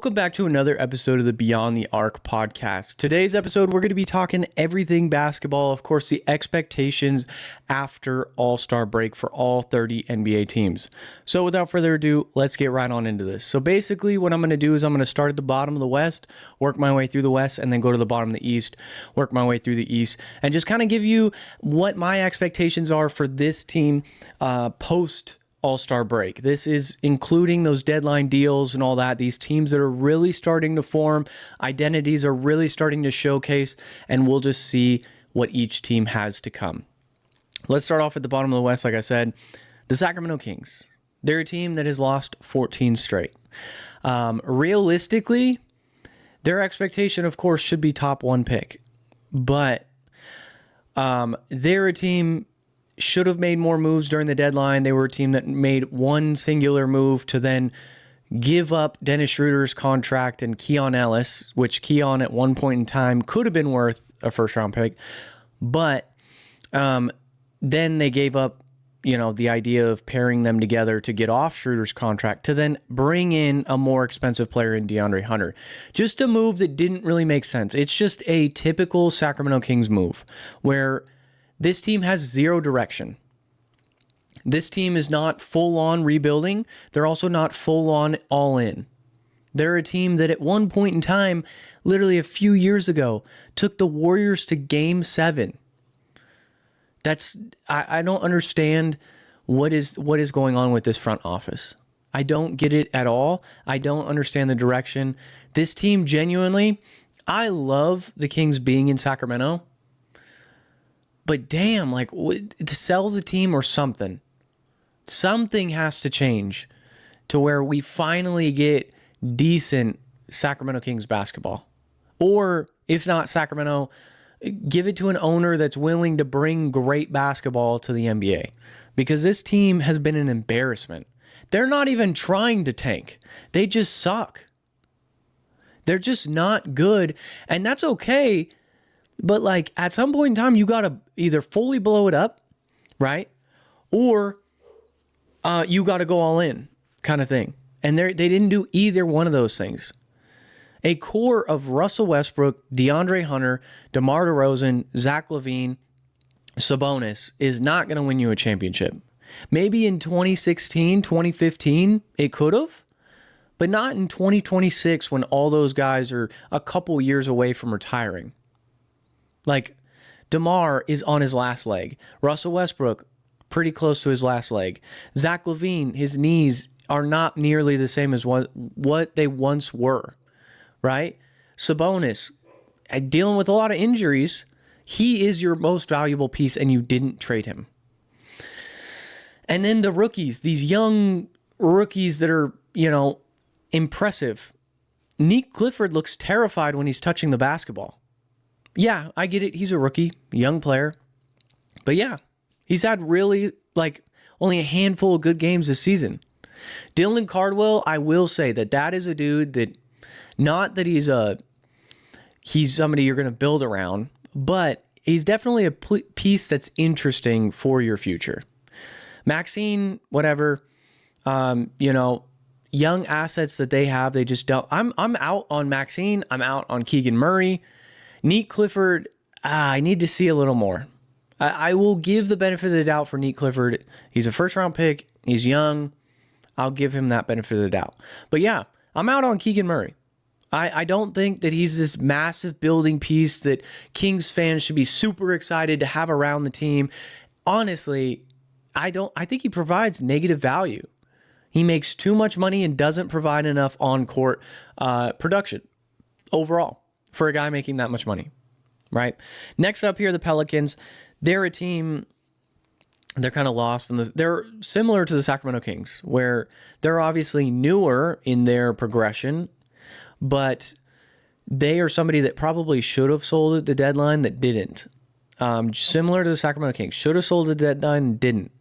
Welcome back to another episode of the Beyond the Arc podcast. Today's episode, we're going to be talking everything basketball. Of course, the expectations after All-Star break for all 30 NBA teams. So without further ado, let's get right on into this. So basically what I'm going to do is I'm going to start at the bottom of the West, work my way through the West, and then go to the bottom of the East, work my way through the East, and just kind of give you what my expectations are for this team post All-Star break. This is including those deadline deals and all that. These teams that are really starting to form, identities are really starting to showcase, and we'll just see what each team has to come. Let's start off at the bottom of the West. Like I said, the Sacramento Kings. They're a team that has lost 14 straight. Realistically, their expectation, of course, should be top one pick, but they're a team should have made more moves during the deadline. They were a team that made one singular move to then give up Dennis Schroeder's contract and Keon Ellis, which Keon at one point in time could have been worth a first-round pick. But then they gave up, the idea of pairing them together to get off Schroeder's contract to then bring in a more expensive player in DeAndre Hunter. Just a move that didn't really make sense. It's just a typical Sacramento Kings move where this team has zero direction. This team is not full-on rebuilding. They're also not full-on all-in. They're a team that at one point in time, literally a few years ago, took the Warriors to Game 7. I don't understand what is going on with this front office. I don't get it at all. I don't understand the direction. This team genuinely, I love the Kings being in Sacramento. But damn, to sell the team or something. Something has to change to where we finally get decent Sacramento Kings basketball. Or if not Sacramento, give it to an owner that's willing to bring great basketball to the NBA. Because this team has been an embarrassment. They're not even trying to tank. They just suck. They're just not good. And that's okay. But at some point in time, you got to either fully blow it up, right? Or you got to go all in kind of thing. And they didn't do either one of those things. A core of Russell Westbrook, DeAndre Hunter, DeMar DeRozan, Zach LaVine, Sabonis is not going to win you a championship. Maybe in 2016, 2015, it could have. But not in 2026 when all those guys are a couple years away from retiring. DeMar is on his last leg. Russell Westbrook, pretty close to his last leg. Zach LaVine, his knees are not nearly the same as what they once were, right? Sabonis, dealing with a lot of injuries. He is your most valuable piece, and you didn't trade him. And then the rookies, these young rookies that are, impressive. Nick Clifford looks terrified when he's touching the basketball. Yeah, I get it. He's a rookie, young player. But yeah, he's had really only a handful of good games this season. Dylan Cardwell, I will say that is a dude that, not that he's somebody you're going to build around, but he's definitely a piece that's interesting for your future. Maxine, whatever, young assets that they have, they just don't. I'm out on Maxine. I'm out on Keegan Murray. Nick Clifford, I need to see a little more. I will give the benefit of the doubt for Nick Clifford. He's a first-round pick. He's young. I'll give him that benefit of the doubt. But yeah, I'm out on Keegan Murray. I don't think that he's this massive building piece that Kings fans should be super excited to have around the team. Honestly, I think he provides negative value. He makes too much money and doesn't provide enough on-court production overall for a guy making that much money, right? Next up here, the Pelicans. They're a team, they're kind of lost in this. They're similar to the Sacramento Kings, where they're obviously newer in their progression, but they are somebody that probably should have sold at the deadline that didn't. Similar to the Sacramento Kings, should have sold at the deadline and didn't,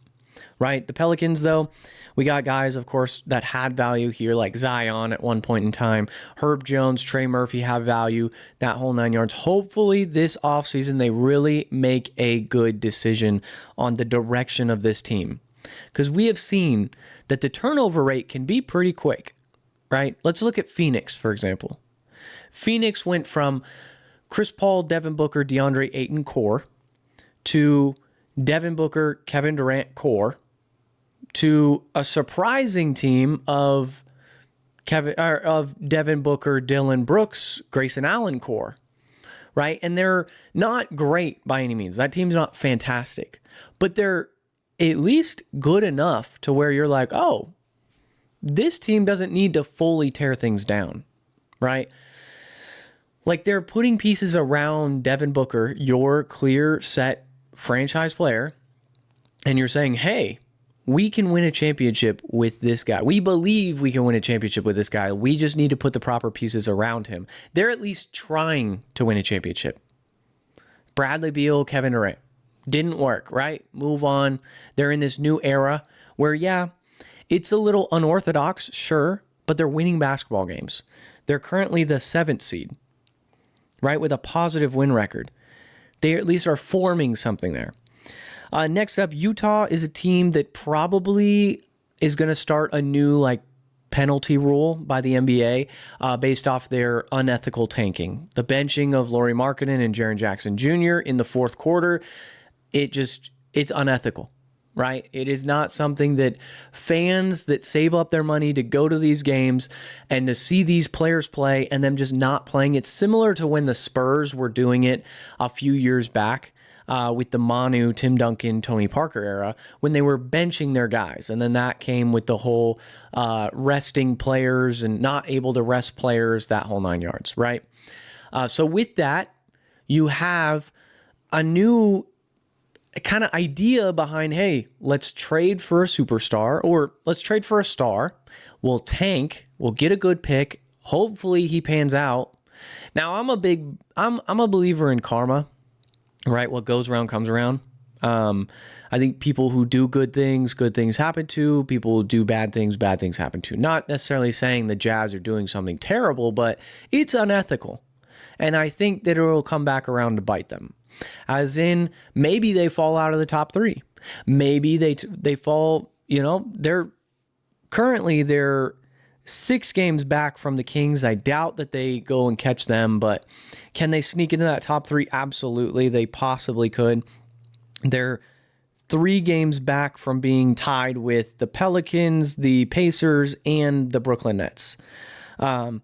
right? The Pelicans, though, we got guys, of course, that had value here, like Zion at one point in time. Herb Jones, Trey Murphy have value, that whole 9 yards. Hopefully this offseason they really make a good decision on the direction of this team. Because we have seen that the turnover rate can be pretty quick. right? Let's look at Phoenix, for example. Phoenix went from Chris Paul, Devin Booker, DeAndre Ayton core to Devin Booker, Kevin Durant core to a surprising team of Devin Booker, Dylan Brooks, Grayson Allen core, right? And they're not great by any means. That team's not fantastic, but they're at least good enough to where you're like, oh, this team doesn't need to fully tear things down, right? Like they're putting pieces around Devin Booker, your clear set franchise player, and you're saying, hey, we can win a championship with this guy. We believe we can win a championship with this guy. We just need to put the proper pieces around him. They're at least trying to win a championship. Bradley Beal, Kevin Durant. Didn't work, right? Move on. They're in this new era where, yeah, it's a little unorthodox, sure, but they're winning basketball games. They're currently the 7th seed, right, with a positive win record. They at least are forming something there. Next up, Utah is a team that probably is going to start a new penalty rule by the NBA based off their unethical tanking. The benching of Lauri Markkanen and Jaren Jackson Jr. in the fourth quarter, it's unethical, right? It is not something that fans that save up their money to go to these games and to see these players play and them just not playing. It's similar to when the Spurs were doing it a few years back. With the Manu, Tim Duncan, Tony Parker era, when they were benching their guys. And then that came with the whole resting players and not able to rest players, that whole 9 yards, right? So with that, you have a new kind of idea behind, hey, let's trade for a superstar or let's trade for a star. We'll tank, we'll get a good pick. Hopefully he pans out. Now I'm a believer in karma. Right, what goes around comes around. I think people who do good things happen to. People who do bad things happen to. Not necessarily saying the Jazz are doing something terrible, but it's unethical. And I think that it will come back around to bite them. As in, maybe they fall out of the top 3. Maybe they fall, they're 6 games back from the Kings. I doubt that they go and catch them, but can they sneak into that top 3? Absolutely. They possibly could. They're 3 games back from being tied with the Pelicans, the Pacers, and the Brooklyn Nets. But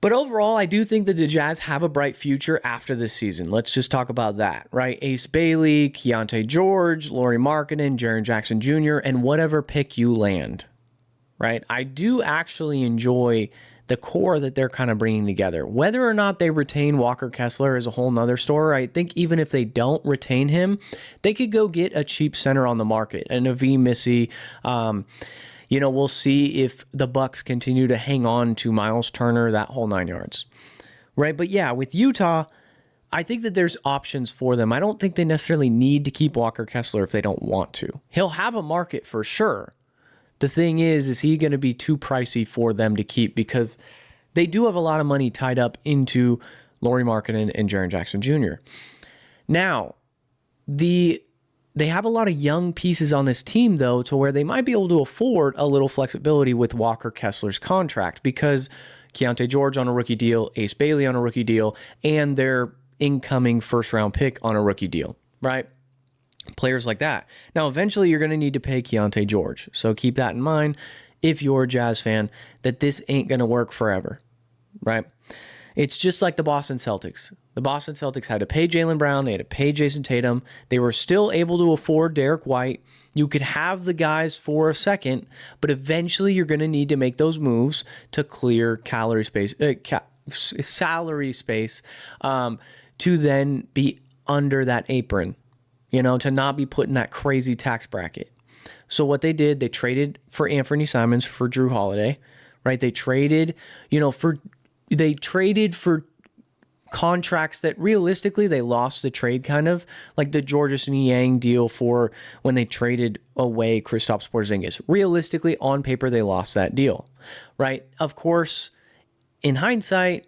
overall, I do think that the Jazz have a bright future after this season. Let's just talk about that, right? Ace Bailey, Keontae George, Lauri Markkanen, Jaren Jackson Jr., and whatever pick you land. Right? I do actually enjoy the core that they're kind of bringing together. Whether or not they retain Walker Kessler is a whole nother story. I think even if they don't retain him, they could go get a cheap center on the market. And Naveem Missy, we'll see if the Bucks continue to hang on to Miles Turner, that whole 9 yards. Right? But yeah, with Utah, I think that there's options for them. I don't think they necessarily need to keep Walker Kessler if they don't want to. He'll have a market for sure. The thing is he going to be too pricey for them to keep because they do have a lot of money tied up into Lauri Markkanen and Jaren Jackson Jr. Now, they have a lot of young pieces on this team, though, to where they might be able to afford a little flexibility with Walker Kessler's contract because Keontae George on a rookie deal, Ace Bailey on a rookie deal, and their incoming first-round pick on a rookie deal, right? Players like that. Now, eventually, you're going to need to pay Keontae George. So keep that in mind if you're a Jazz fan, that this ain't going to work forever, right? It's just like the Boston Celtics. The Boston Celtics had to pay Jaylen Brown. They had to pay Jason Tatum. They were still able to afford Derek White. You could have the guys for a second, but eventually you're going to need to make those moves to clear salary space to then be under that apron. To not be put in that crazy tax bracket. So what they did, they traded for Anthony Simons for Drew Holiday, right? They traded, for contracts that realistically they lost the trade, kind of like the Georges Niang deal for when they traded away Kristaps Porzingis. Realistically, on paper, they lost that deal, right? Of course, in hindsight,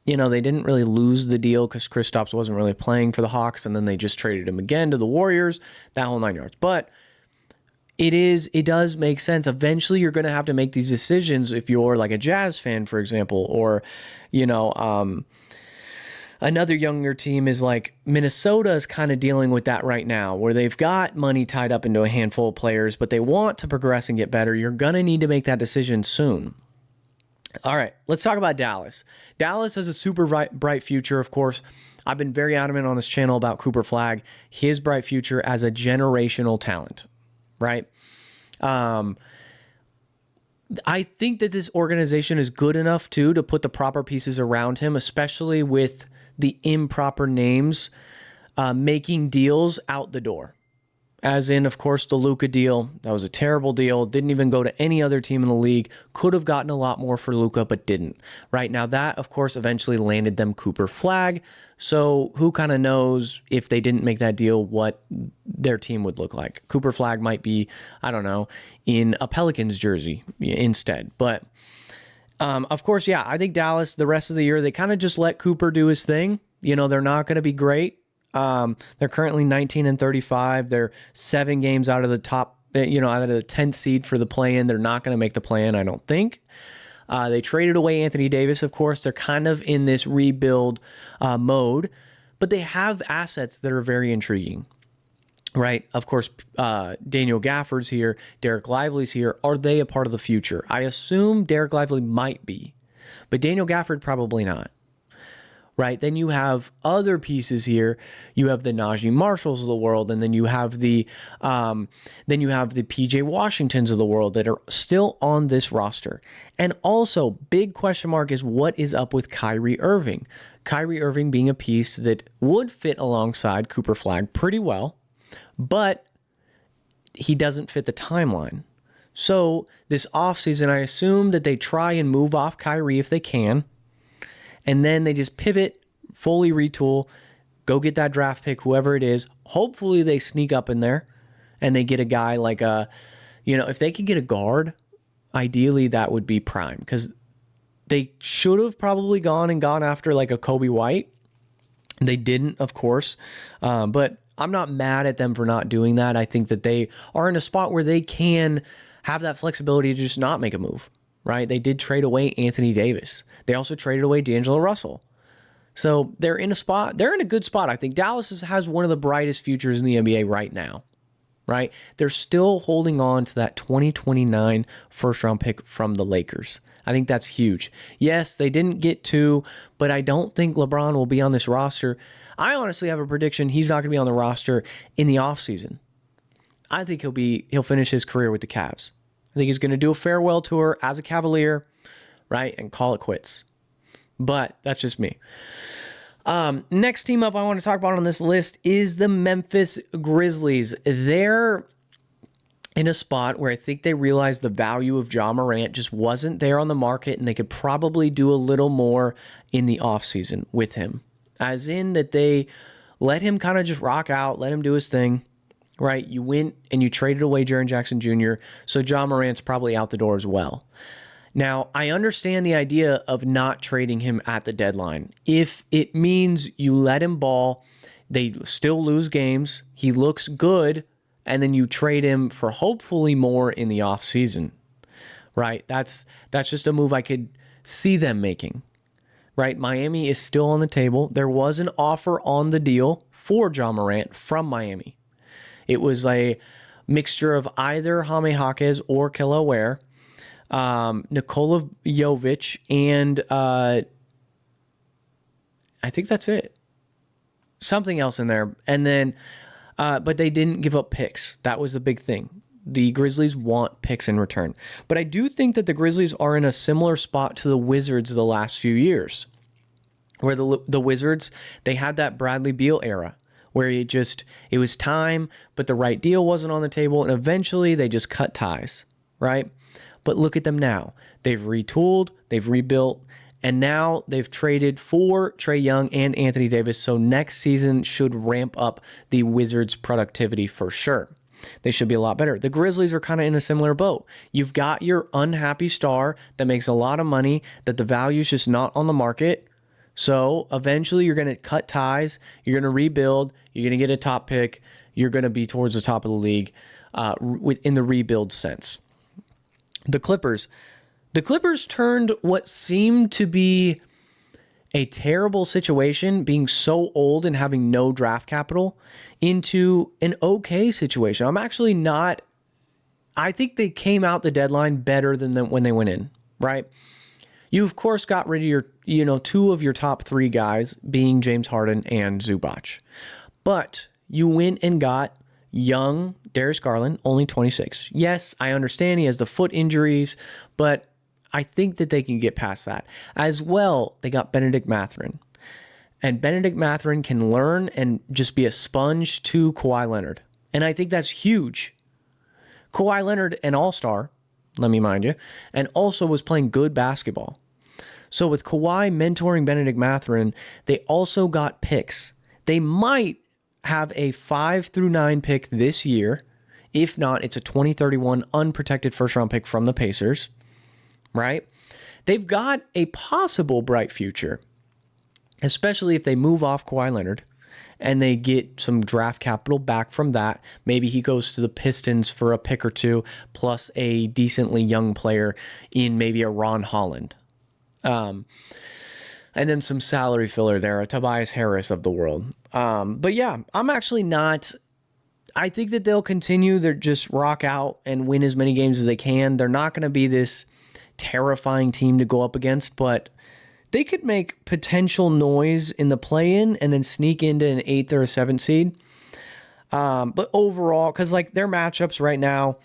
they didn't really lose the deal because Kristaps wasn't really playing for the Hawks, and then they just traded him again to the Warriors, that whole 9 yards. But It does make sense. Eventually you're going to have to make these decisions if you're like a Jazz fan, for example, or, you know, another younger team is like Minnesota is kind of dealing with that right now, where they've got money tied up into a handful of players, but they want to progress and get better. You're going to need to make that decision soon. All right, let's talk about Dallas. Dallas has a super bright future, of course. I've been very adamant on this channel about Cooper Flagg, his bright future as a generational talent, right? I think that this organization is good enough, too, to put the proper pieces around him, especially with the improper names making deals out the door. As in, of course, the Luka deal. That was a terrible deal. Didn't even go to any other team in the league. Could have gotten a lot more for Luka, but didn't. Right now, that, of course, eventually landed them Cooper Flagg. So who kind of knows if they didn't make that deal, what their team would look like. Cooper Flagg might be, I don't know, in a Pelicans jersey instead. But, of course, yeah, I think Dallas, the rest of the year, they kind of just let Cooper do his thing. You know, they're not going to be great. They're currently 19-35. They're 7 games out of the top, out of the 10th seed for the play-in. They're not going to make the play-in, I don't think. They traded away Anthony Davis, of course. They're kind of in this rebuild mode, but they have assets that are very intriguing, right? Of course, Daniel Gafford's here. Derek Lively's here. Are they a part of the future? I assume Derek Lively might be, but Daniel Gafford probably not. Right, then you have other pieces here. You have the Najee Marshalls of the world, and then you have the PJ Washingtons of the world that are still on this roster. And also, big question mark is what is up with Kyrie Irving? Kyrie Irving being a piece that would fit alongside Cooper Flagg pretty well, but he doesn't fit the timeline. So this offseason, I assume that they try and move off Kyrie if they can. And then they just pivot, fully retool, go get that draft pick, whoever it is. Hopefully they sneak up in there and they get a guy like if they could get a guard, ideally that would be prime, because they should have probably gone after like a Kobe White. They didn't, of course, but I'm not mad at them for not doing that. I think that they are in a spot where they can have that flexibility to just not make a move. Right? They did trade away Anthony Davis. They also traded away D'Angelo Russell. So they're in a good spot. I think Dallas has one of the brightest futures in the NBA right now. Right? They're still holding on to that 2029 first round pick from the Lakers. I think that's huge. Yes, they didn't get to, but I don't think LeBron will be on this roster. I honestly have a prediction he's not going to be on the roster in the offseason. I think he'll finish his career with the Cavs. I think he's going to do a farewell tour as a Cavalier, right, and call it quits. But that's just me. Next team up I want to talk about on this list is the Memphis Grizzlies. They're in a spot where I think they realized the value of Ja Morant just wasn't there on the market, and they could probably do a little more in the offseason with him. As in that they let him kind of just rock out, let him do his thing. Right, you went and you traded away Jaren Jackson Jr., so Ja Morant's probably out the door as well. Now, I understand the idea of not trading him at the deadline. If it means you let him ball, they still lose games, he looks good, and then you trade him for hopefully more in the offseason. Right, that's just a move I could see them making. Right, Miami is still on the table. There was an offer on the deal for Ja Morant from Miami. It was a mixture of either Jaime Jaquez or Kelly Oubre, Nikola Jovic, and I think that's it. Something else in there. And then, but they didn't give up picks. That was the big thing. The Grizzlies want picks in return. But I do think that the Grizzlies are in a similar spot to the Wizards the last few years, where the Wizards, they had that Bradley Beal era, where it was time, but the right deal wasn't on the table, and eventually they just cut ties, right? But look at them now. They've retooled, they've rebuilt, and now they've traded for Trae Young and Anthony Davis, so next season should ramp up the Wizards' productivity for sure. They should be a lot better. The Grizzlies are kind of in a similar boat. You've got your unhappy star that makes a lot of money, that the value's just not on the market. So eventually you're going to cut ties, you're going to rebuild, you're going to get a top pick, you're going to be towards the top of the league. in the rebuild sense. The Clippers turned what seemed to be a terrible situation, being so old and having no draft capital, into an okay situation. I think they came out the deadline better than when they went in, right? You, of course, got rid of your, two of your top three guys, being James Harden and Zubac. But you went and got young Darius Garland, only 26. Yes, I understand he has the foot injuries, but I think that they can get past that. As well, they got Benedict Mathurin. And Benedict Mathurin can learn and just be a sponge to Kawhi Leonard. And I think that's huge. Kawhi Leonard, an all-star, let me mind you, and also was playing good basketball. So with Kawhi mentoring Benedict Mathurin, they also got picks. They might have a 5 through 9 pick this year. If not, it's a 2031 unprotected first-round pick from the Pacers, right? They've got a possible bright future, especially if they move off Kawhi Leonard and they get some draft capital back from that. Maybe he goes to the Pistons for a pick or two, plus a decently young player in maybe a Ron Holland. And then some salary filler there, a Tobias Harris of the world. But yeah, I'm actually not... I think that they'll continue to just rock out and win as many games as they can. They're not going to be this terrifying team to go up against, but they could make potential noise in the play-in and then sneak into an 8th or a 7th seed. But overall, because like their matchups right now,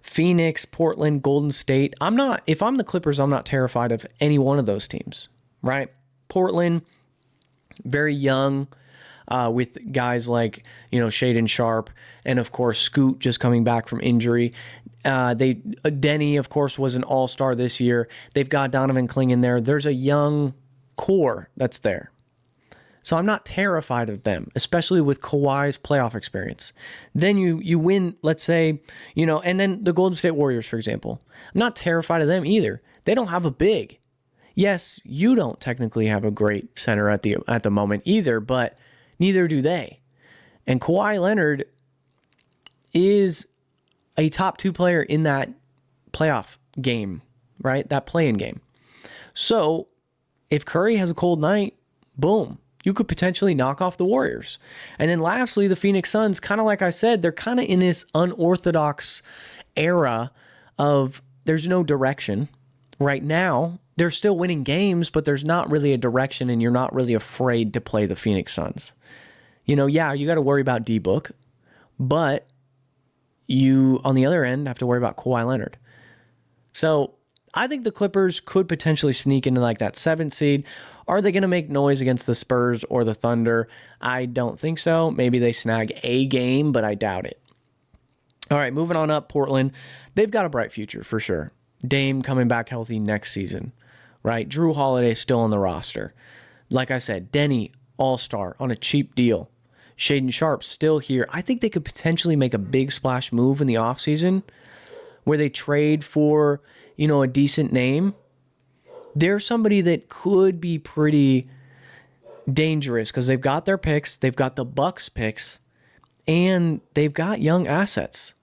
Phoenix, Portland, Golden State, if I'm the Clippers, I'm not terrified of any one of those teams, right? Portland, very young, with guys like, Shaedon Sharpe, and of course Scoot just coming back from injury. Denny, of course, was an all-star this year. They've got Donovan Kling in there. There's a young core that's there. So I'm not terrified of them, especially with Kawhi's playoff experience. Then you win, let's say, and then the Golden State Warriors, for example. I'm not terrified of them either. They don't have a big. Yes, you don't technically have a great center at the moment either, but neither do they. And Kawhi Leonard is a top 2 player in that playoff game, right? That play-in game. So if Curry has a cold night, boom, you could potentially knock off the Warriors. And then lastly, the Phoenix Suns, kind of like I said, they're kind of in this unorthodox era of there's no direction. Right now, they're still winning games, but there's not really a direction, and you're not really afraid to play the Phoenix Suns. You got to worry about D-Book, but you, on the other end, have to worry about Kawhi Leonard. So I think the Clippers could potentially sneak into like that 7th seed. Are they going to make noise against the Spurs or the Thunder? I don't think so. Maybe they snag a game, but I doubt it. All right, moving on up, Portland. They've got a bright future for sure. Dame coming back healthy next season, right? Drew Holiday still on the roster. Like I said, Denny, all-star on a cheap deal. Shaedon Sharpe still here. I think they could potentially make a big splash move in the offseason where they trade for, a decent name. They're somebody that could be pretty dangerous because they've got their picks, they've got the Bucks picks, and they've got young assets.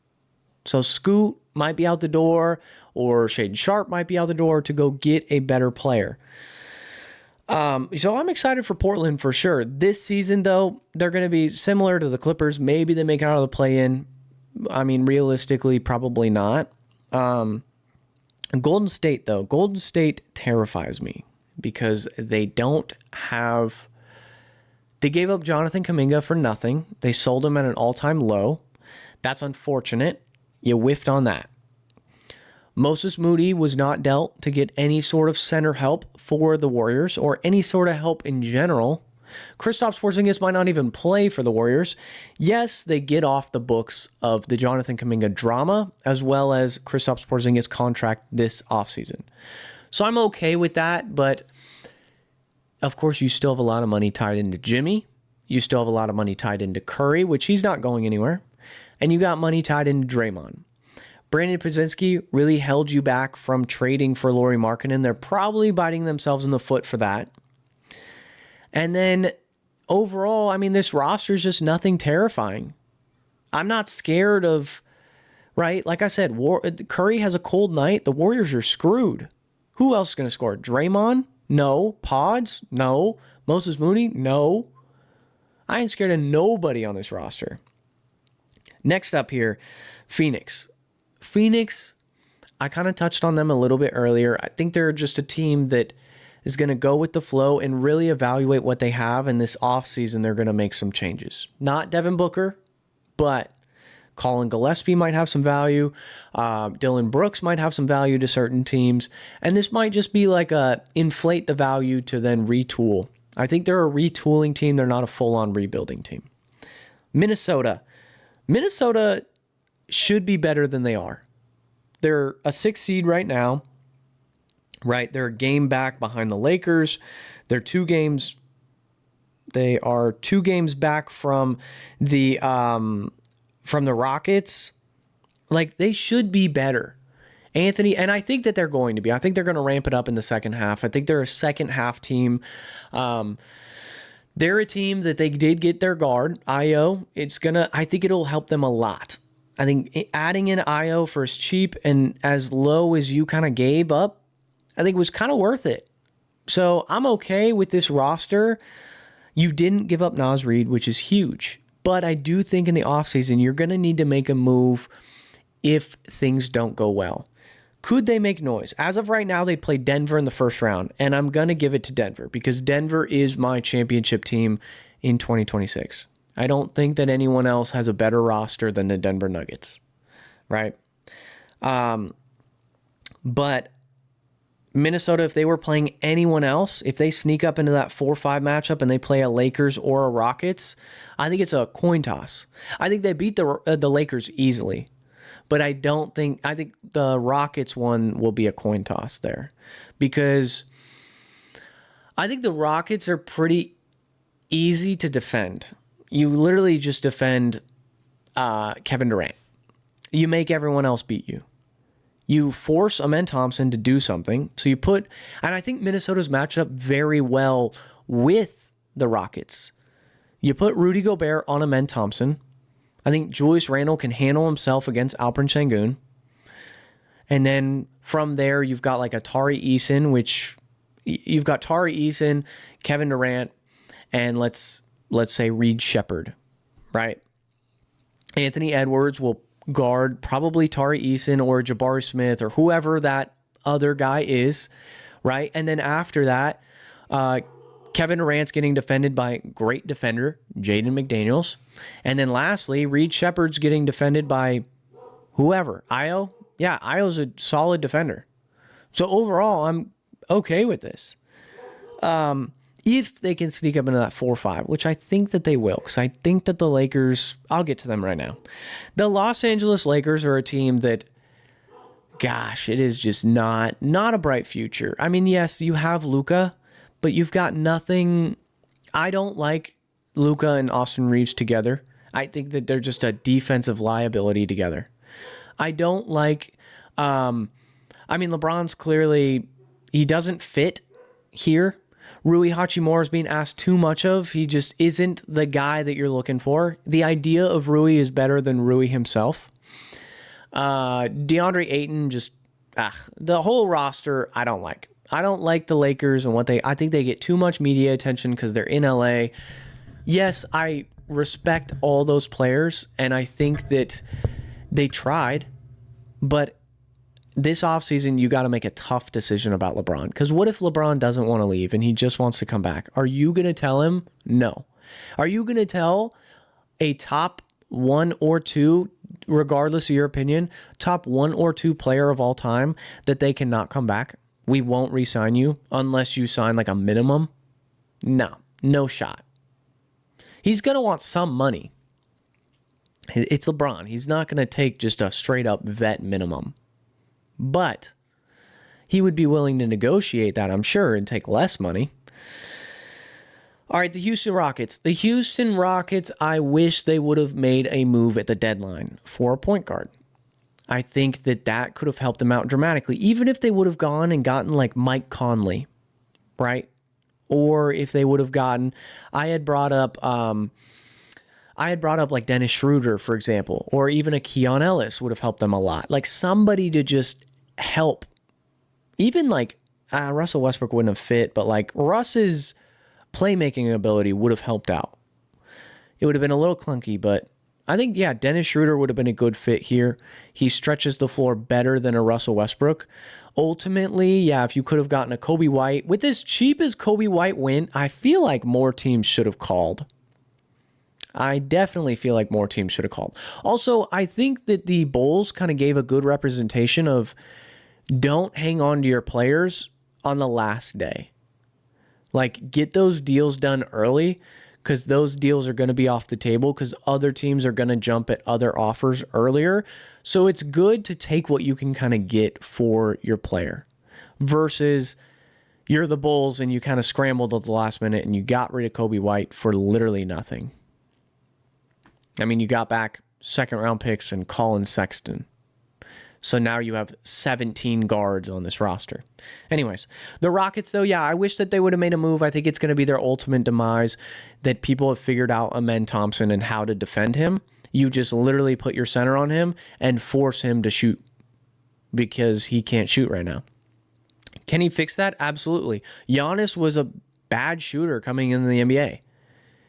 So Scoot might be out the door, or Shaedon Sharpe might be out the door to go get a better player. So I'm excited for Portland for sure. This season, though, they're going to be similar to the Clippers. Maybe they make it out of the play-in. I mean, realistically, probably not. Golden State, though. Golden State terrifies me because they don't have... They gave up Jonathan Kuminga for nothing. They sold him at an all-time low. That's unfortunate. You whiffed on that. Moses Moody was not dealt to get any sort of center help for the Warriors or any sort of help in general. Kristaps Porzingis might not even play for the Warriors. Yes, they get off the books of the Jonathan Kuminga drama as well as Kristaps Porzingis contract this offseason. So I'm okay with that, but of course you still have a lot of money tied into Jimmy. You still have a lot of money tied into Curry, which he's not going anywhere. And you got money tied into Draymond. Brandon Podziemski really held you back from trading for Lauri Markkanen. They're probably biting themselves in the foot for that. And then overall, I mean, this roster is just nothing terrifying. I'm not scared of right? Like I said, Curry has a cold night. The Warriors are screwed. Who else is going to score? Draymond? No. Pods? No. Moses Moody? No. I ain't scared of nobody on this roster. Next up here, Phoenix. Phoenix, I kind of touched on them a little bit earlier. I think they're just a team that is going to go with the flow and really evaluate what they have. In this offseason, they're going to make some changes. Not Devin Booker, but Colin Gillespie might have some value. Dylan Brooks might have some value to certain teams. And this might just be like inflate the value to then retool. I think they're a retooling team. They're not a full-on rebuilding team. Minnesota should be better than they are. They're a 6 seed right now, right? They're a game back behind the Lakers. They are 2 games back from the Rockets. Like, they should be better. Anthony, and I think that they're going to be. I think they're going to ramp it up in the second half. I think they're a second half team. They're a team that they did get their guard, Io. I think it'll help them a lot. I think adding in Io for as cheap and as low as you kind of gave up, I think was kind of worth it. So I'm okay with this roster. You didn't give up Naz Reid, which is huge. But I do think in the offseason, you're going to need to make a move if things don't go well. Could they make noise? As of right now, they play Denver in the first round, and I'm going to give it to Denver because Denver is my championship team in 2026. I don't think that anyone else has a better roster than the Denver Nuggets, right? But Minnesota, if they were playing anyone else, if they sneak up into that 4-5 matchup and they play a Lakers or a Rockets, I think it's a coin toss. I think they beat the Lakers easily. But I think the Rockets one will be a coin toss there because I think the Rockets are pretty easy to defend. You literally just defend Kevin Durant. You make everyone else beat you. You force Amen Thompson to do something. So and I think Minnesota's matched up very well with the Rockets. You put Rudy Gobert on Amen Thompson. I think Julius Randle can handle himself against Alperen Sengun. And then from there, you've got like a Tari Eason, Kevin Durant, and let's say Reed Shepherd, right? Anthony Edwards will guard probably Tari Eason or Jabari Smith or whoever that other guy is, right? And then after that, Kevin Durant's getting defended by great defender, Jaden McDaniels. And then lastly, Reed Shepherd's getting defended by whoever. Io? Yeah, Io's a solid defender. So overall, I'm okay with this. If they can sneak up into that 4-5, which I think that they will, because I think that the Lakers, I'll get to them right now. The Los Angeles Lakers are a team that, gosh, it is just not a bright future. I mean, yes, you have Luka, but you've got nothing. I don't like Luka and Austin Reeves together. I think that they're just a defensive liability together. I don't like, LeBron's clearly, he doesn't fit here. Rui Hachimura is being asked too much of. He just isn't the guy that you're looking for. The idea of Rui is better than Rui himself. DeAndre Ayton, the whole roster, I don't like. I don't like the Lakers and I think they get too much media attention because they're in LA. Yes, I respect all those players, and I think that they tried, but this offseason, you got to make a tough decision about LeBron. Because what if LeBron doesn't want to leave and he just wants to come back? Are you going to tell him no? Are you going to tell a top 1 or 2, regardless of your opinion, top 1 or 2 player of all time that they cannot come back? We won't re-sign you unless you sign like a minimum? No shot. He's going to want some money. It's LeBron. He's not going to take just a straight up vet minimum. But he would be willing to negotiate that, I'm sure, and take less money. All right, the Houston Rockets. The Houston Rockets, I wish they would have made a move at the deadline for a point guard. I think that could have helped them out dramatically. Even if they would have gone and gotten like Mike Conley, right? Or if they would have gotten, I had brought up I had brought up like Dennis Schroeder, for example, or even a Keon Ellis would have helped them a lot. Like somebody to just help. Even like Russell Westbrook wouldn't have fit, but like Russ's playmaking ability would have helped out. It would have been a little clunky, but I think, yeah, Dennis Schroeder would have been a good fit here. He stretches the floor better than a Russell Westbrook. Ultimately, yeah, if you could have gotten a Kobe White, with as cheap as Kobe White went, I feel like more teams should have called. I definitely feel like more teams should have called. Also, I think that the Bulls kind of gave a good representation of don't hang on to your players on the last day. Like, get those deals done early, because those deals are going to be off the table because other teams are going to jump at other offers earlier. So it's good to take what you can kind of get for your player versus you're the Bulls and you kind of scrambled at the last minute and you got rid of Kobe White for literally nothing. I mean, you got back second round picks and Colin Sexton. So now you have 17 guards on this roster. Anyways, the Rockets, though, yeah, I wish that they would have made a move. I think it's going to be their ultimate demise, that people have figured out Amen Thompson and how to defend him. You just literally put your center on him and force him to shoot because he can't shoot right now. Can he fix that? Absolutely. Giannis was a bad shooter coming into the NBA.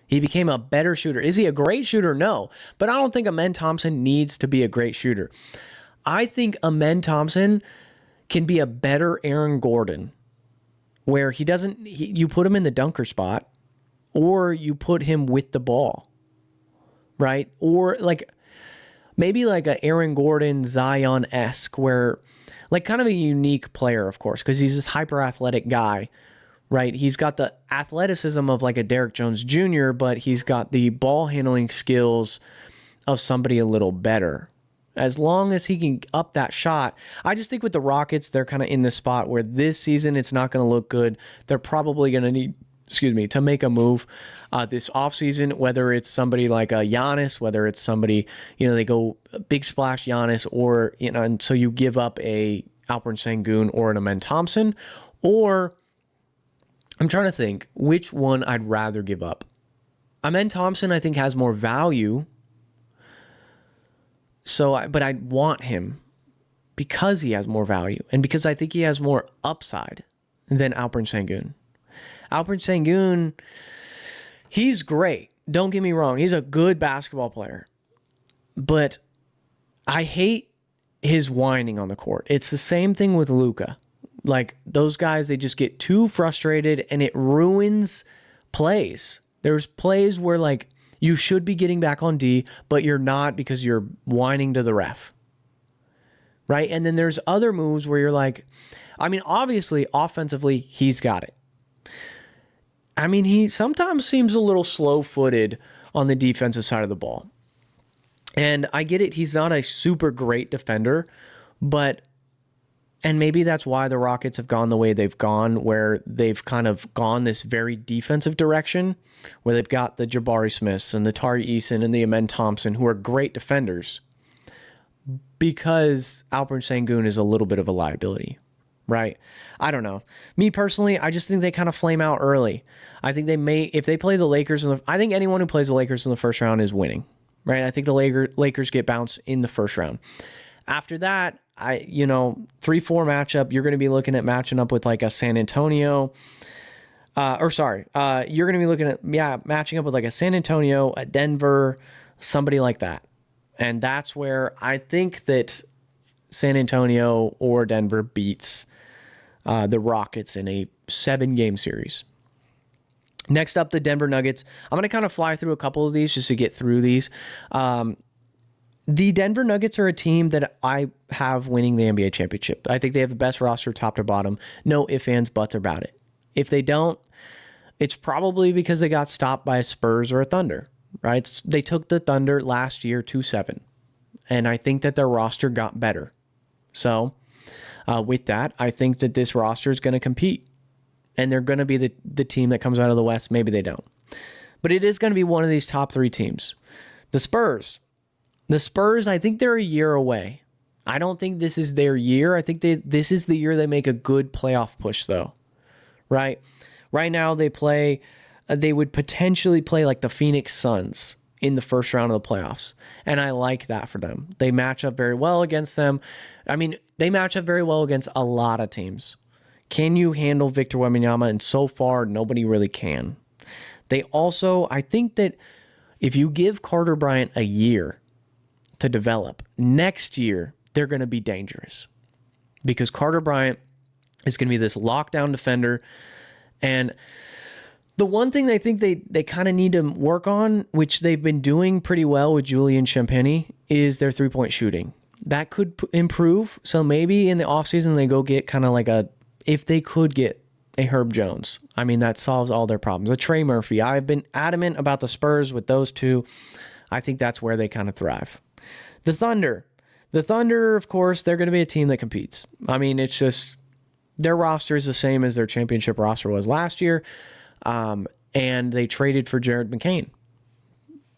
He became a better shooter. Is he a great shooter? No. But I don't think Amen Thompson needs to be a great shooter. I think Amen Thompson can be a better Aaron Gordon, where you put him in the dunker spot or you put him with the ball, right? Or like maybe like a Aaron Gordon, Zion-esque, where like kind of a unique player, of course, because he's this hyper athletic guy, right? He's got the athleticism of like a Derrick Jones Jr., but he's got the ball handling skills of somebody a little better. As long as he can up that shot, I just think with the Rockets, they're kind of in this spot where this season it's not going to look good. They're probably going to need, to make a move this offseason, whether it's somebody like a Giannis, whether it's somebody, they go big splash Giannis, or, and so you give up a Alperen Sengun or an Amen Thompson, or I'm trying to think which one I'd rather give up. Amen Thompson, I think, has more value. But I want him because he has more value and because I think he has more upside than Alperen Sengun. Alperen Sengun, he's great. Don't get me wrong. He's a good basketball player. But I hate his whining on the court. It's the same thing with Luka. Like, those guys, they just get too frustrated and it ruins plays. There's plays where, like, you should be getting back on D, but you're not because you're whining to the ref, right? And then there's other moves where you're like, I mean, obviously, offensively, he's got it. I mean, he sometimes seems a little slow-footed on the defensive side of the ball. And I get it, he's not a super great defender, and maybe that's why the Rockets have gone the way they've gone, where they've kind of gone this very defensive direction, where they've got the Jabari Smiths and the Tari Eason and the Amen Thompson, who are great defenders, because Alperen Sengun is a little bit of a liability, right? I don't know. Me personally, I just think they kind of flame out early. I think they may, if they play the Lakers, I think anyone who plays the Lakers in the first round is winning, right? I think the Lakers get bounced in the first round. After that, 3-4 matchup, you're going to be looking at matching up with like a San Antonio, you're going to be looking at, matching up with like a San Antonio, a Denver, somebody like that. And that's where I think that San Antonio or Denver beats the Rockets in a 7-game series. Next up, the Denver Nuggets. I'm going to kind of fly through a couple of these just to get through these. The Denver Nuggets are a team that I have winning the NBA championship. I think they have the best roster top to bottom. No ifs, ands, buts about it. If they don't, it's probably because they got stopped by a Spurs or a Thunder, right? They took the Thunder last year 2-7, and I think that their roster got better. So with that, I think that this roster is going to compete, and they're going to be the team that comes out of the West. Maybe they don't. But it is going to be one of these top 3 teams. The Spurs, I think they're a year away. I don't think this is their year. I think this is the year they make a good playoff push, though, right? Right now they would potentially play like the Phoenix Suns in the first round of the playoffs. And I like that for them. They match up very well against them. I mean, they match up very well against a lot of teams. Can you handle Victor Wembanyama? And so far, nobody really can. They also, I think that if you give Carter Bryant a year to develop, next year, they're going to be dangerous. Because Carter Bryant is going to be this lockdown defender. And the one thing I think they kind of need to work on, which they've been doing pretty well with Julian Champagnie, is their three-point shooting. That could improve. So maybe in the offseason they go get kind of like if they could get a Herb Jones. I mean, that solves all their problems. A Trey Murphy. I've been adamant about the Spurs with those two. I think that's where they kind of thrive. The Thunder. The Thunder, of course, they're going to be a team that competes. I mean, it's just their roster is the same as their championship roster was last year. And they traded for Jared McCain.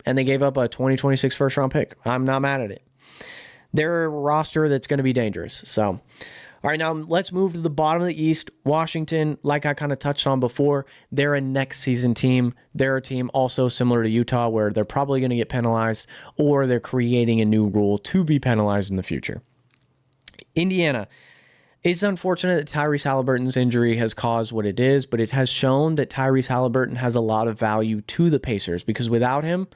And they gave up a 2026 first-round pick. I'm not mad at it. They're a roster that's going to be dangerous. So, all right, now let's move to the bottom of the East. Washington, like I kind of touched on before, they're a next season team. They're a team also similar to Utah where they're probably going to get penalized or they're creating a new rule to be penalized in the future. Indiana. It's unfortunate that Tyrese Halliburton's injury has caused what it is, but it has shown that Tyrese Halliburton has a lot of value to the Pacers because without him,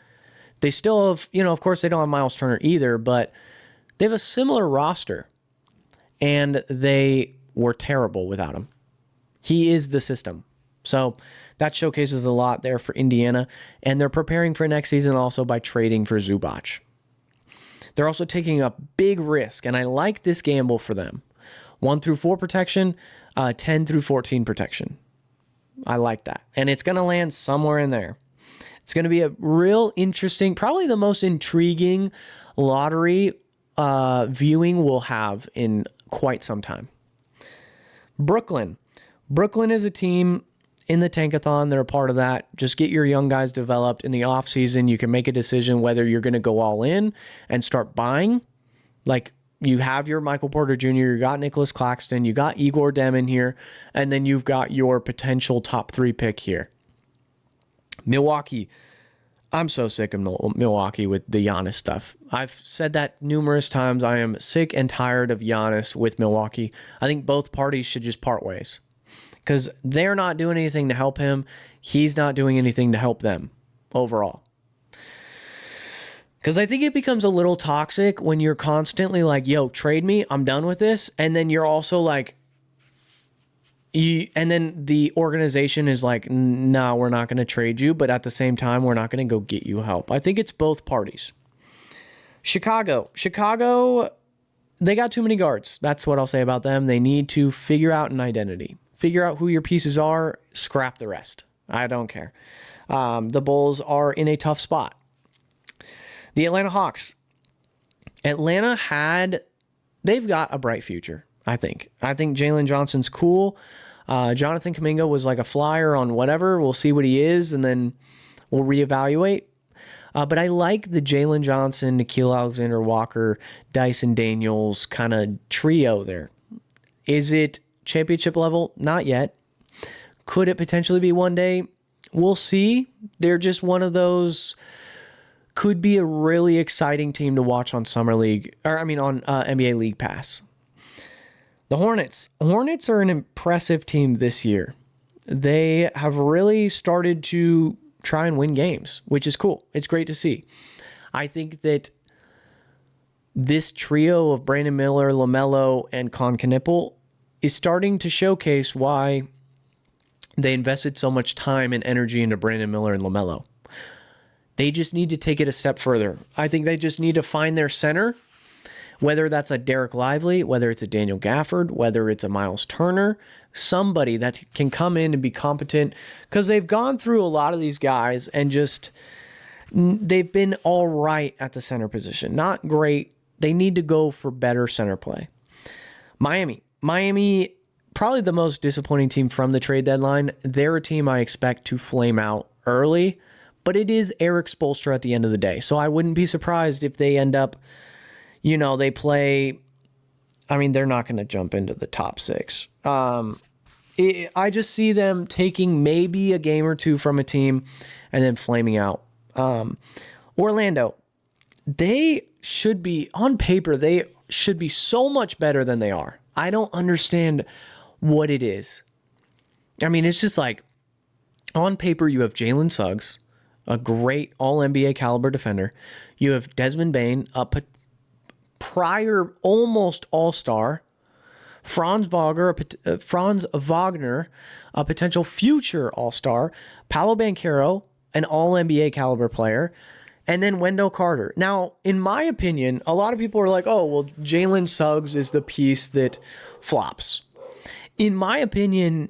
they still have, of course they don't have Miles Turner either, but they have a similar roster and they were terrible without him. He is the system. So that showcases a lot there for Indiana, and they're preparing for next season also by trading for Zubac. They're also taking a big risk, and I like this gamble for them. 1 through 4 protection, 10 through 14 protection. I like that. And it's going to land somewhere in there. It's going to be a real interesting, probably the most intriguing lottery viewing we'll have in quite some time. Brooklyn. Brooklyn is a team in the tankathon. They're a part of that. Just get your young guys developed in the offseason. You can make a decision whether you're going to go all in and start buying. Like, you have your Michael Porter Jr., you got Nicholas Claxton, you got Igor Dem here, and then you've got your potential top 3 pick here. Milwaukee. I'm so sick of Milwaukee with the Giannis stuff. I've said that numerous times. I am sick and tired of Giannis with Milwaukee. I think both parties should just part ways because they're not doing anything to help him. He's not doing anything to help them overall. Because I think it becomes a little toxic when you're constantly like, yo, trade me, I'm done with this. And then you're also like, and then the organization is like, no, we're not going to trade you. But at the same time, we're not going to go get you help. I think it's both parties. Chicago, they got too many guards. That's what I'll say about them. They need to figure out an identity. Figure out who your pieces are, scrap the rest. I don't care. The Bulls are in a tough spot. The Atlanta Hawks. They've got a bright future, I think. I think Jalen Johnson's cool. Jonathan Kuminga was like a flyer on whatever. We'll see what he is, and then we'll reevaluate. But I like the Jalen Johnson, Nickeil Alexander-Walker, Dyson Daniels kind of trio there. Is it championship level? Not yet. Could it potentially be one day? We'll see. They're just one of those... could be a really exciting team to watch on on NBA League Pass. The Hornets. Hornets are an impressive team this year. They have really started to try and win games, which is cool. It's great to see. I think that this trio of Brandon Miller, LaMelo, and Con Knipple is starting to showcase why they invested so much time and energy into Brandon Miller and LaMelo. They just need to take it a step further. I think they just need to find their center, whether that's a Derek Lively, whether it's a Daniel Gafford, whether it's a Miles Turner, somebody that can come in and be competent, because they've gone through a lot of these guys and just they've been all right at the center position. Not great. They need to go for better center play. Miami, probably the most disappointing team from the trade deadline. They're a team I expect to flame out early. But it is Eric Spoelstra at the end of the day. So I wouldn't be surprised if they end up, they play, they're not going to jump into the top 6. I just see them taking maybe a game or two from a team and then flaming out. Orlando, they should be, on paper, they should be so much better than they are. I don't understand what it is. I mean, it's just like, on paper, you have Jalen Suggs, a great all-NBA caliber defender. You have Desmond Bane, a prior almost all-star. Franz Wagner, a potential future all-star. Paolo Banchero, an all-NBA caliber player. And then Wendell Carter. Now, in my opinion, a lot of people are like, oh, well, Jalen Suggs is the piece that flops. In my opinion,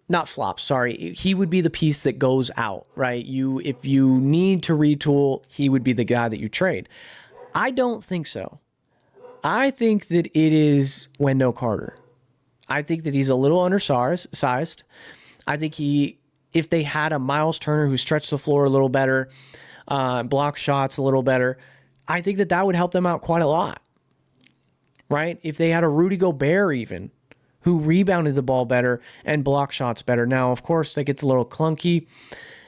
not flops, sorry. He would be the piece that goes out, right? If you need to retool, he would be the guy that you trade. I don't think so. I think that it is Wendell Carter. I think that he's a little undersized. I think if they had a Miles Turner who stretched the floor a little better, block shots a little better, I think that would help them out quite a lot, right? If they had a Rudy Gobert even, who rebounded the ball better and block shots better. Now, of course, that gets a little clunky.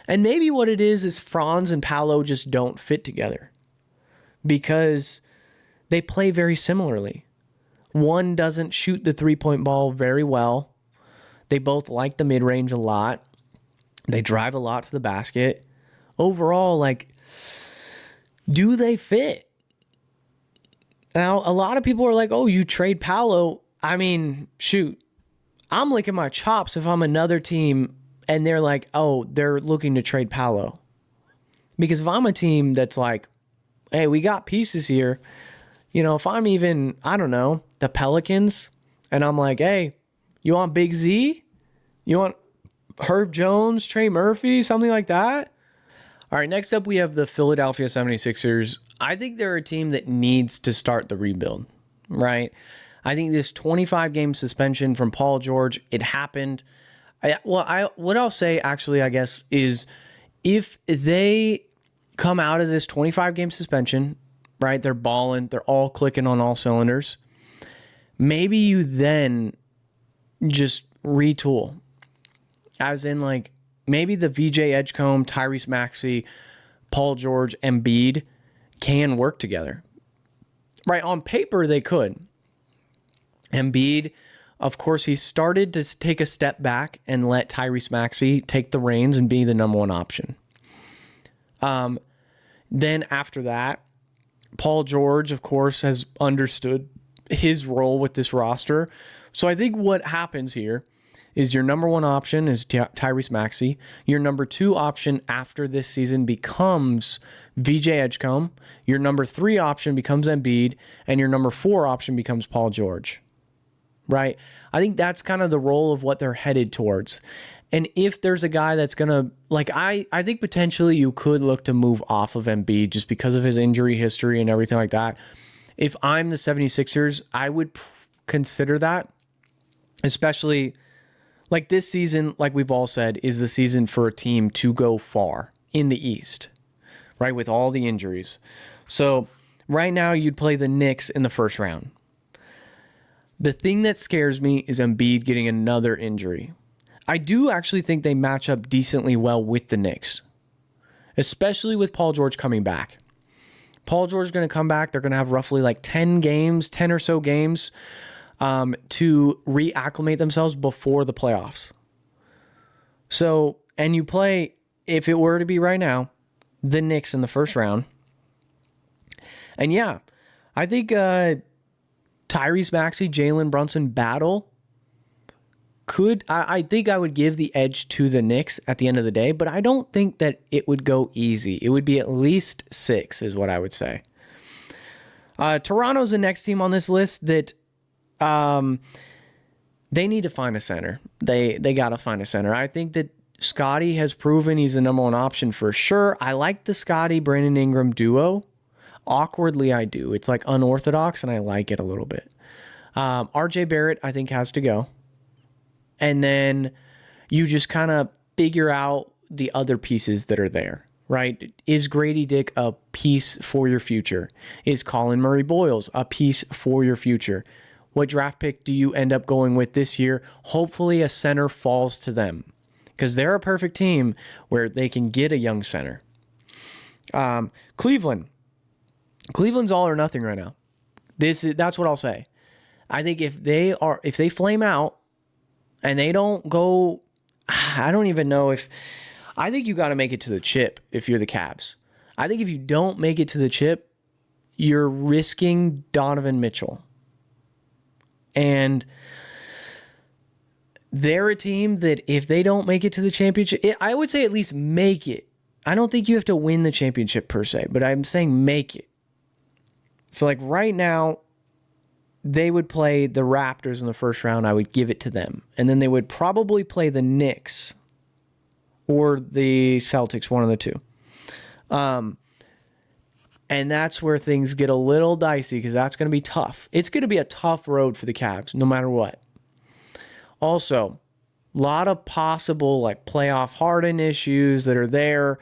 And maybe what it is Franz and Paolo just don't fit together because they play very similarly. One doesn't shoot the three-point ball very well. They both like the mid-range a lot. They drive a lot to the basket. Overall, do they fit? Now, a lot of people are like, oh, you trade Paolo. I mean, shoot, I'm licking my chops if I'm another team and they're like, oh, they're looking to trade Paolo. Because if I'm a team that's like, hey, we got pieces here, if I'm even, I don't know, the Pelicans, and I'm like, hey, you want Big Z? You want Herb Jones, Trey Murphy, something like that? All right, next up we have the Philadelphia 76ers. I think they're a team that needs to start the rebuild, right? I think this 25-game suspension from Paul George, it happened. What I'll say, actually, I guess, is if they come out of this 25-game suspension, right, they're balling, they're all clicking on all cylinders, maybe you then just retool. As in, maybe the VJ Edgecombe, Tyrese Maxey, Paul George, Embiid can work together. Right, on paper, they could. Embiid, of course, he started to take a step back and let Tyrese Maxey take the reins and be the number one option. Then after that, Paul George, of course, has understood his role with this roster. So I think what happens here is your number one option is Tyrese Maxey. Your number two option after this season becomes VJ Edgecombe. Your number three option becomes Embiid. And your number four option becomes Paul George. Right? I think that's kind of the role of what they're headed towards. And if there's a guy that's going to, I think potentially you could look to move off of Embiid just because of his injury history and everything like that. If I'm the 76ers, I would consider that, especially this season, like we've all said, is the season for a team to go far in the East, right, with all the injuries. So right now you'd play the Knicks in the first round. The thing that scares me is Embiid getting another injury. I do actually think they match up decently well with the Knicks, especially with Paul George coming back. Paul George is going to come back. They're going to have roughly 10 or so games to reacclimate themselves before the playoffs. So, and you play, if it were to be right now, the Knicks in the first round. And yeah, I think Tyrese Maxey, Jalen Brunson battle I think I would give the edge to the Knicks at the end of the day, but I don't think that it would go easy. It would be at least 6 is what I would say. Toronto's the next team on this list that they need to find a center. They got to find a center. I think that Scottie has proven he's the number one option for sure. I like the Scottie-Brandon Ingram duo. Awkwardly, I do. It's unorthodox, and I like it a little bit. RJ Barrett, I think, has to go. And then you just kind of figure out the other pieces that are there, right? Is Grady Dick a piece for your future? Is Colin Murray-Boyles a piece for your future? What draft pick do you end up going with this year? Hopefully a center falls to them because they're a perfect team where they can get a young center. Cleveland. Cleveland's all or nothing right now. That's what I'll say. I think if they flame out and they don't go, I don't even know if, I think you got to make it to the chip if you're the Cavs. I think if you don't make it to the chip, you're risking Donovan Mitchell. And they're a team that if they don't make it to the championship, I would say at least make it. I don't think you have to win the championship per se, but I'm saying make it. So like right now, they would play the Raptors in the first round. I would give it to them. And then they would probably play the Knicks or the Celtics, one of the two. And that's where things get a little dicey because that's going to be tough. It's going to be a tough road for the Cavs, no matter what. Also, a lot of possible like playoff Harden issues that are there.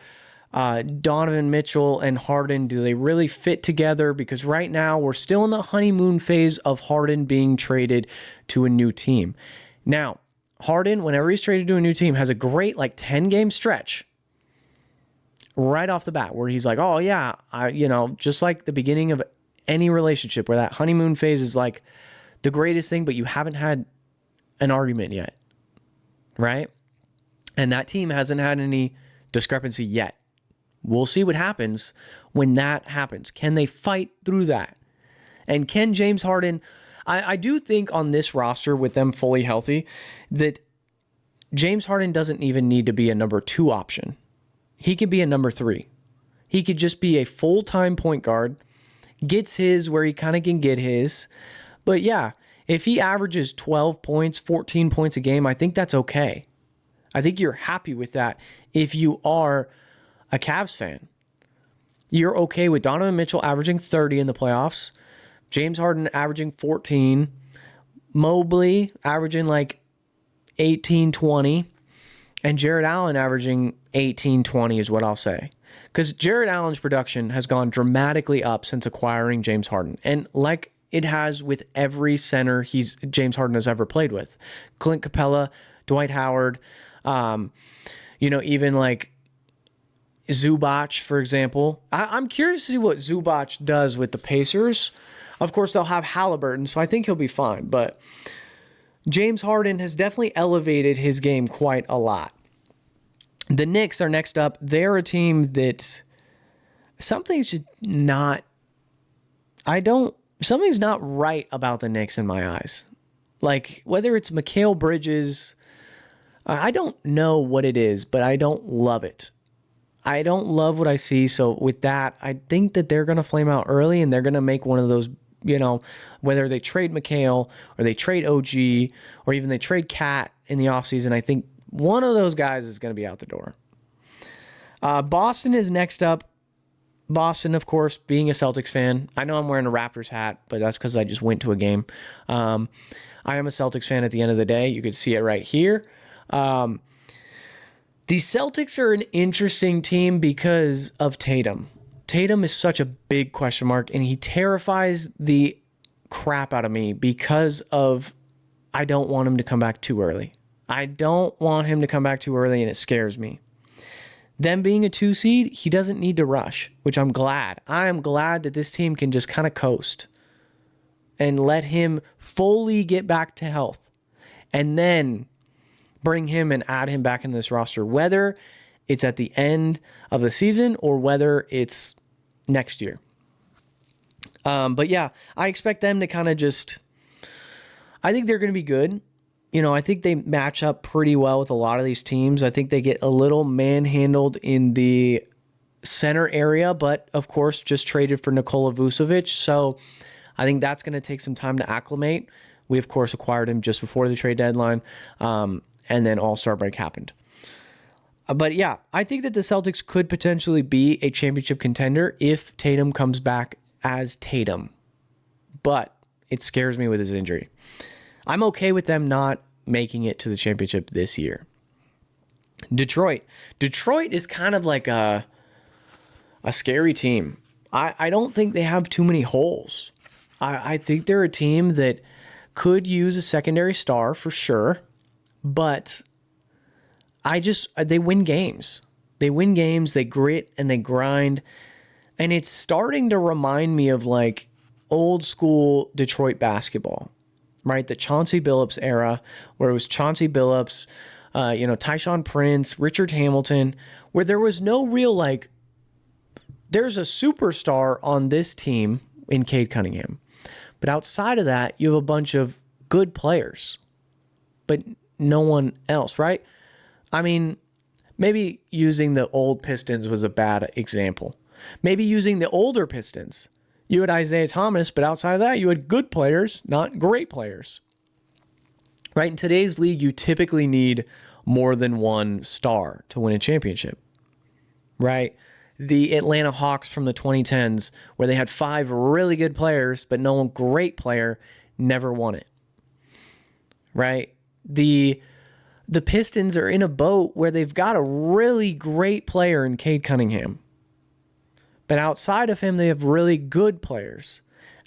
Donovan Mitchell and Harden, do they really fit together? Because right now we're still in the honeymoon phase of Harden being traded to a new team. Now, Harden, whenever he's traded to a new team, has a great like 10-game stretch right off the bat where he's like, oh yeah, just like the beginning of any relationship where that honeymoon phase is like the greatest thing, but you haven't had an argument yet, right? And that team hasn't had any discrepancy yet. We'll see what happens when that happens. Can they fight through that? And can James Harden, I do think on this roster with them fully healthy, that James Harden doesn't even need to be a number 2 option. He could be a number 3. He could just be a full-time point guard, gets his where he kind of can get his. But yeah, if he averages 12 points, 14 points a game, I think that's okay. I think you're happy with that if you are a Cavs fan. You're okay with Donovan Mitchell averaging 30 in the playoffs, James Harden averaging 14, Mobley averaging like 18, 20, and Jared Allen averaging 18, 20 is what I'll say. Because Jared Allen's production has gone dramatically up since acquiring James Harden. And like it has with every center James Harden has ever played with. Clint Capella, Dwight Howard, even like Zubac, for example. I'm curious to see what Zubac does with the Pacers. Of course, they'll have Halliburton, so I think he'll be fine. But James Harden has definitely elevated his game quite a lot. The Knicks are next up. They're a team that something's not right about the Knicks in my eyes. Like, whether it's Mikal Bridges, I don't know what it is, but I don't love it. I don't love what I see. So with that, I think that they're going to flame out early and they're going to make one of those, whether they trade Mikal or they trade OG or even they trade Cat in the offseason, I think one of those guys is going to be out the door. Boston is next up. Boston, of course, being a Celtics fan. I know I'm wearing a Raptors hat, but that's because I just went to a game. I am a Celtics fan at the end of the day. You can see it right here. The Celtics are an interesting team because of Tatum. Tatum is such a big question mark, and he terrifies the crap out of me because of I don't want him to come back too early. I don't want him to come back too early, and it scares me. Them being a 2 seed, he doesn't need to rush, which I'm glad. I am glad that this team can just kind of coast and let him fully get back to health and then bring him and add him back into this roster, whether it's at the end of the season or whether it's next year. But yeah, I expect them to kind of I think they're going to be good. I think they match up pretty well with a lot of these teams. I think they get a little manhandled in the center area, but of course just traded for Nikola Vucevic. So I think that's going to take some time to acclimate. We, of course, acquired him just before the trade deadline. And then All-Star break happened. But yeah, I think that the Celtics could potentially be a championship contender if Tatum comes back as Tatum. But it scares me with his injury. I'm okay with them not making it to the championship this year. Detroit is kind of like a scary team. I don't think they have too many holes. I think they're a team that could use a secondary star for sure. But they win games. They win games, they grit and they grind. And it's starting to remind me of like old school Detroit basketball, right? The Chauncey Billups era, where it was Chauncey Billups, Tyshawn Prince, Richard Hamilton, where there was no real like, there's a superstar on this team in Cade Cunningham. But outside of that, you have a bunch of good players, but no one else, right? I mean, maybe using the old Pistons was a bad example. Maybe using the older Pistons. You had Isaiah Thomas, but outside of that, you had good players, not great players. Right? In today's league, you typically need more than one star to win a championship. Right? The Atlanta Hawks from the 2010s, where they had 5 really good players, but no one great player, never won it. Right? The Pistons are in a boat where they've got a really great player in Cade Cunningham. But outside of him, they have really good players.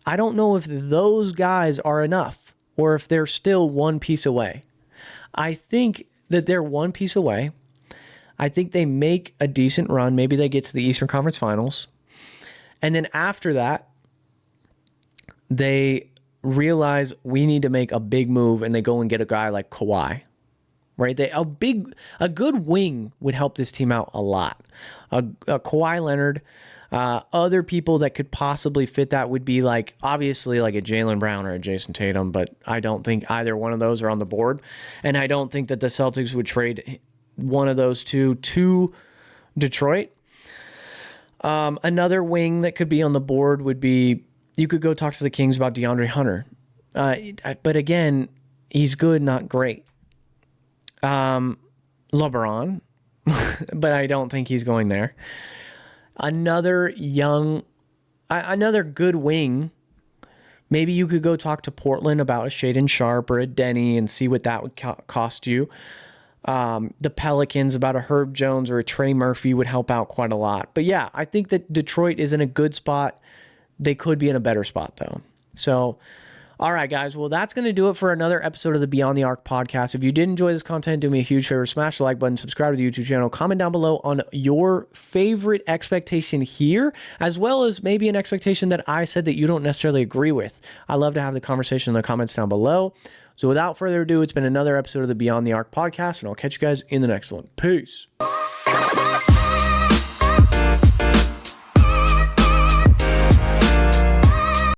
I don't know if those guys are enough or if they're still one piece away. I think that they're one piece away. I think they make a decent run. Maybe they get to the Eastern Conference Finals. And then after that, they realize we need to make a big move, and they go and get a guy like Kawhi. Right? A good wing would help this team out a lot. A Kawhi Leonard. Other people that could possibly fit that would be like, obviously like a Jaylen Brown or a Jason Tatum, but I don't think either one of those are on the board. And I don't think that the Celtics would trade one of those two to Detroit. Another wing that could be on the board would be, you could go talk to the Kings about DeAndre Hunter. But again, he's good, not great. LeBron, but I don't think he's going there. Another good wing. Maybe you could go talk to Portland about a Shaedon Sharpe or a Denny and see what that would cost you. The Pelicans about a Herb Jones or a Trey Murphy would help out quite a lot. But yeah, I think that Detroit is in a good spot. They could be in a better spot though. So, all right, guys. Well, that's going to do it for another episode of the Beyond the Arc podcast. If you did enjoy this content, do me a huge favor. Smash the like button, subscribe to the YouTube channel, comment down below on your favorite expectation here, as well as maybe an expectation that I said that you don't necessarily agree with. I love to have the conversation in the comments down below. So without further ado, it's been another episode of the Beyond the Arc podcast, and I'll catch you guys in the next one. Peace.